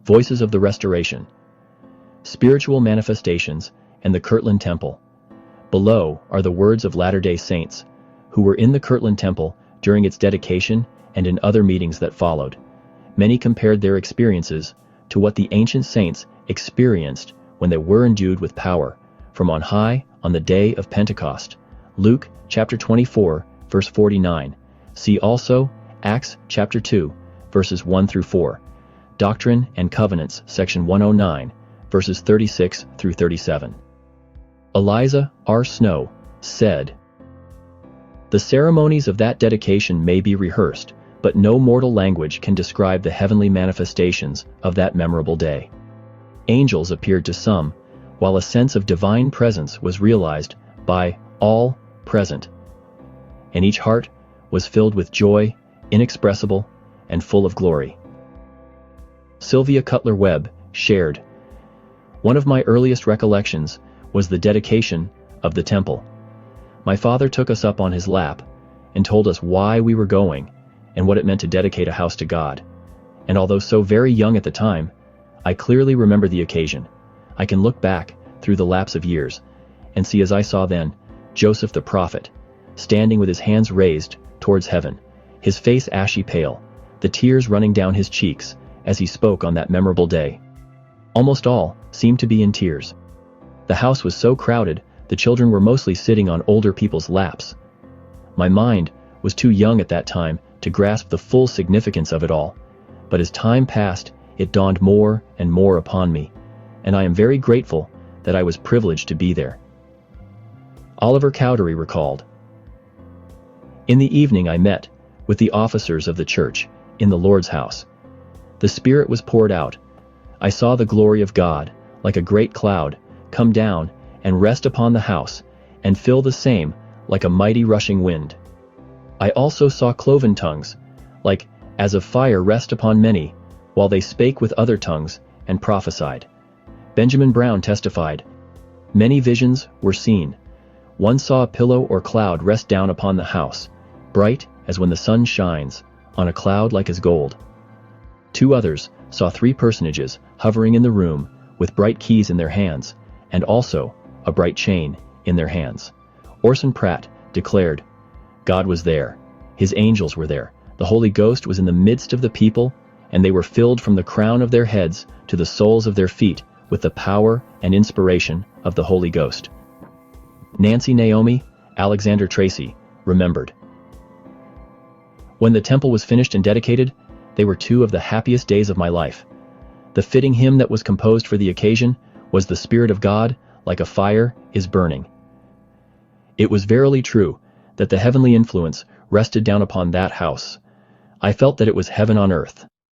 Voices of the Restoration. Spiritual Manifestations and the Kirtland Temple. Below are the words of Latter-day Saints, who were in the Kirtland Temple during its dedication and in other meetings that followed. Many compared their experiences to what the ancient saints experienced when they were endued with power from on high on the day of Pentecost. Luke chapter 24, verse 49. See also Acts chapter 2, verses 1 through 4. Doctrine and Covenants, section 109, verses 36 through 37. Eliza R. Snow said, "The ceremonies of that dedication may be rehearsed, but no mortal language can describe the heavenly manifestations of that memorable day. Angels appeared to some, while a sense of divine presence was realized by all present, and each heart was filled with joy, inexpressible and full of glory." Sylvia Cutler Webb shared, "One of my earliest recollections was the dedication of the temple. My father took us up on his lap and told us why we were going and what it meant to dedicate a house to God. And although so very young at the time, I clearly remember the occasion. I can look back through the lapse of years and see as I saw then Joseph the prophet, standing with his hands raised towards heaven, his face ashy pale, the tears running down his cheeks as he spoke on that memorable day. Almost all seemed to be in tears. The house was so crowded, the children were mostly sitting on older people's laps. My mind was too young at that time to grasp the full significance of it all, but as time passed, it dawned more and more upon me, and I am very grateful that I was privileged to be there." Oliver Cowdery recalled, "In the evening I met with the officers of the church in the Lord's house. The Spirit was poured out. I saw the glory of God, like a great cloud, come down and rest upon the house, and fill the same like a mighty rushing wind. I also saw cloven tongues, like as of fire rest upon many, while they spake with other tongues and prophesied." Benjamin Brown testified, "Many visions were seen. One saw a pillow or cloud rest down upon the house, bright as when the sun shines, on a cloud like as gold. Two others saw three personages hovering in the room with bright keys in their hands, and also a bright chain in their hands." Orson Pratt declared, "God was there. His angels were there. The Holy Ghost was in the midst of the people, and they were filled from the crown of their heads to the soles of their feet with the power and inspiration of the Holy Ghost." Nancy Naomi Alexander Tracy remembered, "When the temple was finished and dedicated, they were two of the happiest days of my life. The fitting hymn that was composed for the occasion was 'The Spirit of God, like a fire, is burning.' It was verily true that the heavenly influence rested down upon that house. I felt that it was heaven on earth."